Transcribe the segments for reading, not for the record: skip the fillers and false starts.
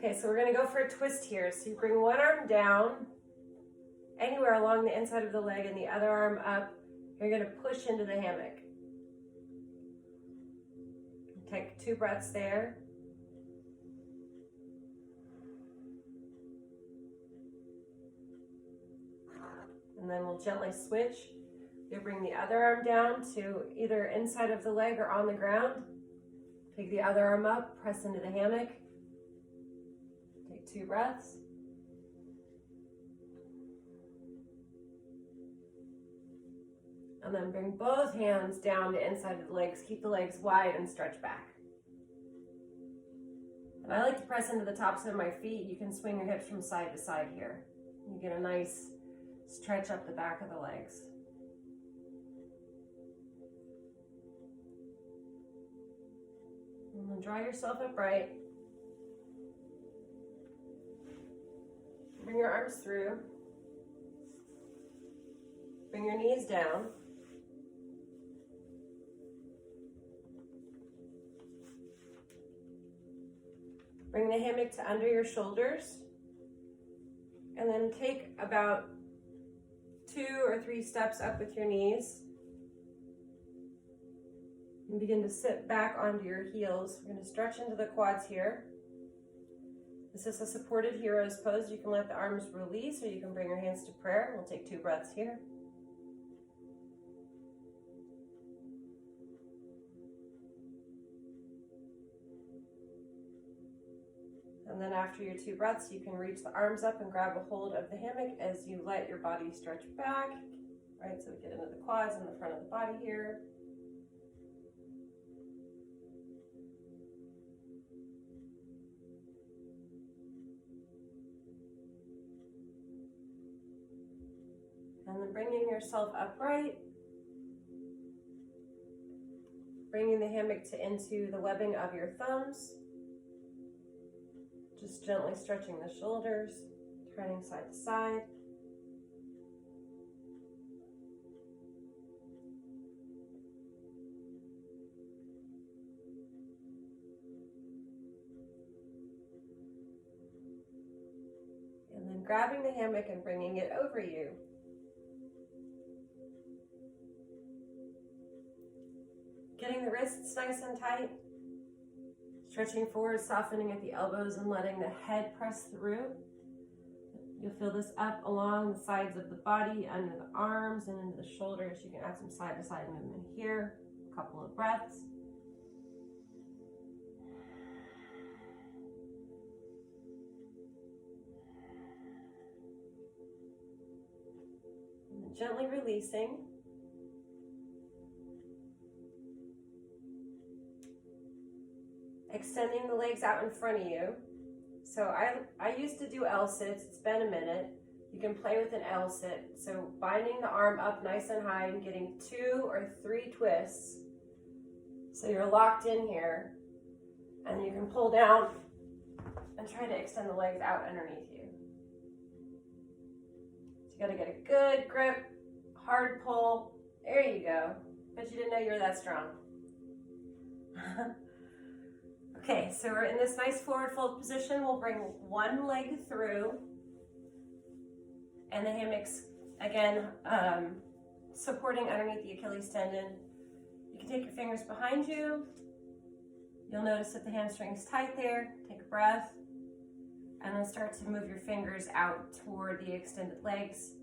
Okay, so we're gonna go for a twist here. So you bring one arm down, anywhere along the inside of the leg, and the other arm up. You're gonna push into the hammock. Take 2 breaths there. And then we'll gently switch. You'll bring the other arm down to either inside of the leg or on the ground. Take the other arm up, press into the hammock. Take 2 breaths. And then bring both hands down to inside of the legs. Keep the legs wide and stretch back. And I like to press into the tops of my feet. You can swing your hips from side to side here. You get a nice stretch up the back of the legs. And then draw yourself upright. Bring your arms through. Bring your knees down. Bring the hammock to under your shoulders. And then take about 2 or 3 steps up with your knees. And begin to sit back onto your heels. We're going to stretch into the quads here. This is a supported hero's pose. You can let the arms release or you can bring your hands to prayer. We'll take 2 breaths here. And then after your 2 breaths, you can reach the arms up and grab a hold of the hammock as you let your body stretch back. Right, so we get into the quads and the front of the body here. And then bringing yourself upright. Bringing the hammock into the webbing of your thumbs. Just gently stretching the shoulders, turning side to side. And then grabbing the hammock and bringing it over you. Getting the wrists nice and tight. Stretching forward, softening at the elbows and letting the head press through. You'll feel this up along the sides of the body, under the arms and into the shoulders. You can add some side to side movement here. A couple of breaths. And then gently releasing. Extending the legs out in front of you. So I used to do L sits. It's been a minute. You can play with an L sit. So binding the arm up nice and high and getting 2 or 3 twists. So you're locked in here. And you can pull down and try to extend the legs out underneath you. So you got to get a good grip, hard pull. There you go. Bet you didn't know you were that strong. Okay, so we're in this nice forward fold position. We'll bring one leg through, and the hammock's, again, supporting underneath the Achilles tendon. You can take your fingers behind you. You'll notice that the hamstring's tight there. Take a breath, and then start to move your fingers out toward the extended legs,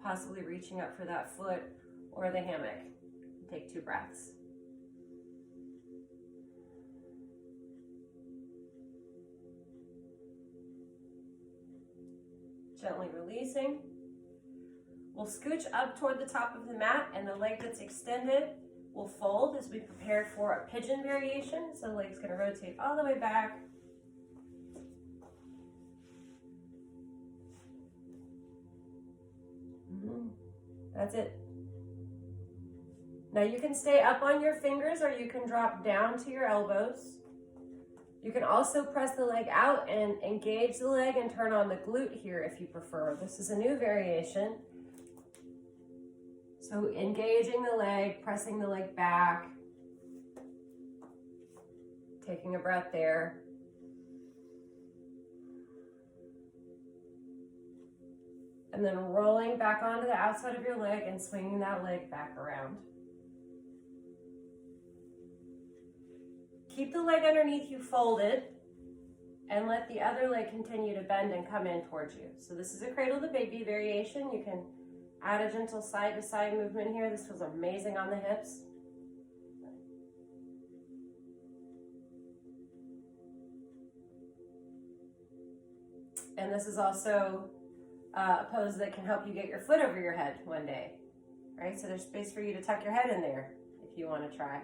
possibly reaching up for that foot or the hammock. Take 2 breaths. Gently releasing. We'll scooch up toward the top of the mat, and the leg that's extended will fold as we prepare for a pigeon variation. So the leg's going to rotate all the way back. That's it. Now you can stay up on your fingers or you can drop down to your elbows. You can also press the leg out and engage the leg and turn on the glute here if you prefer. This is a new variation. So engaging the leg, pressing the leg back, taking a breath there. And then rolling back onto the outside of your leg and swinging that leg back around. Keep the leg underneath you folded and let the other leg continue to bend and come in towards you. So this is a cradle to baby variation. You can add a gentle side to side movement here. This was amazing on the hips. And this is also a pose that can help you get your foot over your head one day, right? So there's space for you to tuck your head in there if you want to try.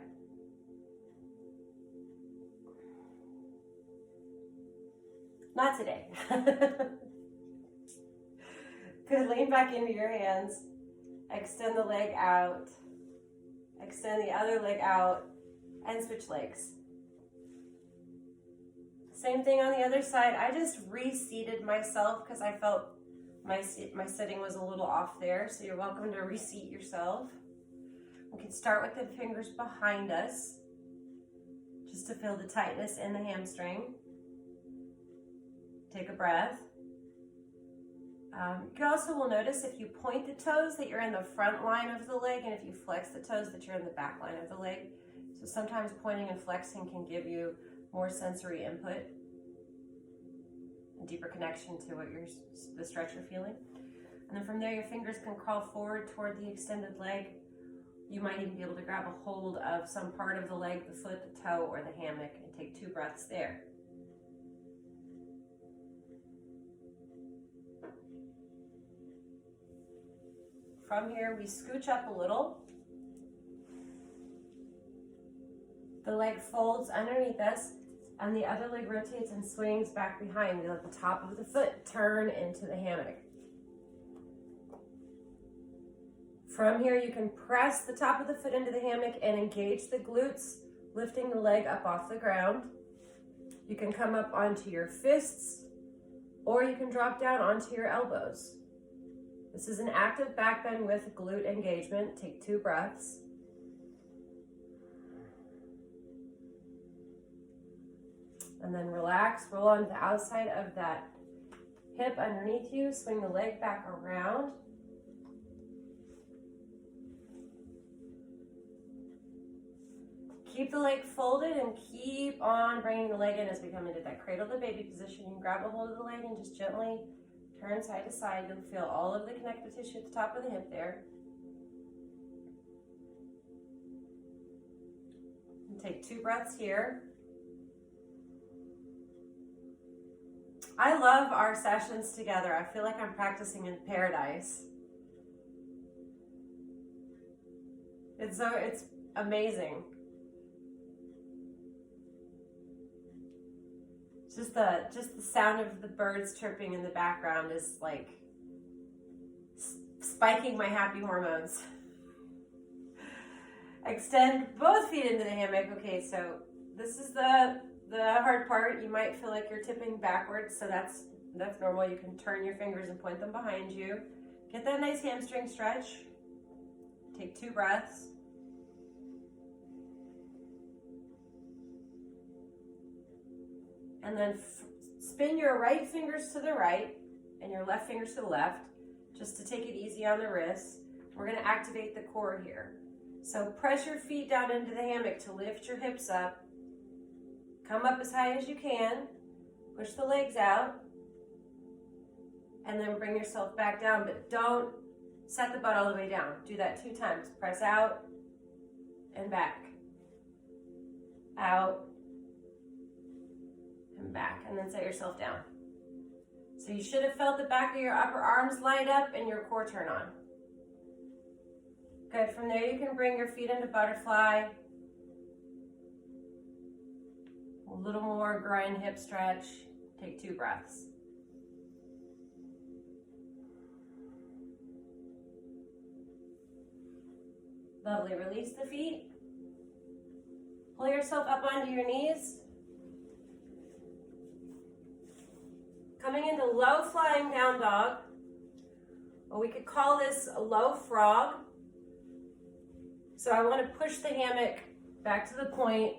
Not today. Good, lean back into your hands. Extend the leg out. Extend the other leg out and switch legs. Same thing on the other side. I just reseated myself because I felt my sitting was a little off there. So you're welcome to reseat yourself. We can start with the fingers behind us just to feel the tightness in the hamstring. Take a breath. You also will notice if you point the toes that you're in the front line of the leg, and if you flex the toes that you're in the back line of the leg. So sometimes pointing and flexing can give you more sensory input and deeper connection to what the stretch you're feeling. And then from there, your fingers can crawl forward toward the extended leg. You might even be able to grab a hold of some part of the leg, the foot, the toe, or the hammock, and take 2 breaths there. From here, we scooch up a little. The leg folds underneath us, and the other leg rotates and swings back behind. We let the top of the foot turn into the hammock. From here, you can press the top of the foot into the hammock and engage the glutes, lifting the leg up off the ground. You can come up onto your fists, or you can drop down onto your elbows. This is an active back bend with glute engagement. Take 2 breaths. And then relax, roll onto the outside of that hip underneath you. Swing the leg back around. Keep the leg folded and keep on bringing the leg in as we come into that cradle to baby position. You can grab a hold of the leg and just gently turn side to side. You'll feel all of the connective tissue at the top of the hip there. And take 2 breaths here. I love our sessions together. I feel like I'm practicing in paradise. It's amazing. Just the sound of the birds chirping in the background is like spiking my happy hormones. Extend both feet into the hammock. Okay, so this is the hard part. You might feel like you're tipping backwards, so that's normal. You can turn your fingers and point them behind you. Get that nice hamstring stretch. Take 2 breaths. And then spin your right fingers to the right and your left fingers to the left, just to take it easy on the wrists. We're going to activate the core here. So press your feet down into the hammock to lift your hips up. Come up as high as you can. Push the legs out. And then bring yourself back down, but don't set the butt all the way down. Do that 2 times. Press out and back. Out and back, and then set yourself down. So you should have felt the back of your upper arms light up and your core turn on. Good. From there, you can bring your feet into butterfly. A little more groin hip stretch. Take 2 breaths. Lovely. Release the feet. Pull yourself up onto your knees. Coming into low flying down dog, or we could call this a low frog. So I want to push the hammock back to the point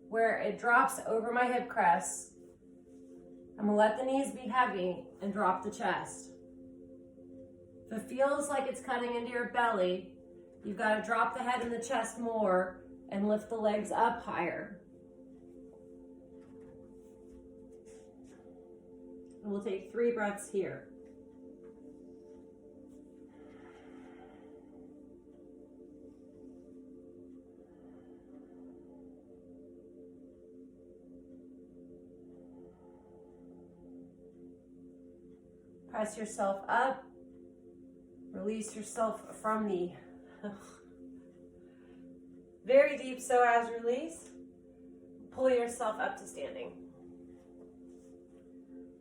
where it drops over my hip crest. I'm gonna let the knees be heavy and drop the chest. If it feels like it's cutting into your belly, you've got to drop the head and the chest more and lift the legs up higher. And we'll take 3 breaths here. Press yourself up. Release yourself from the very deep psoas release. Pull yourself up to standing.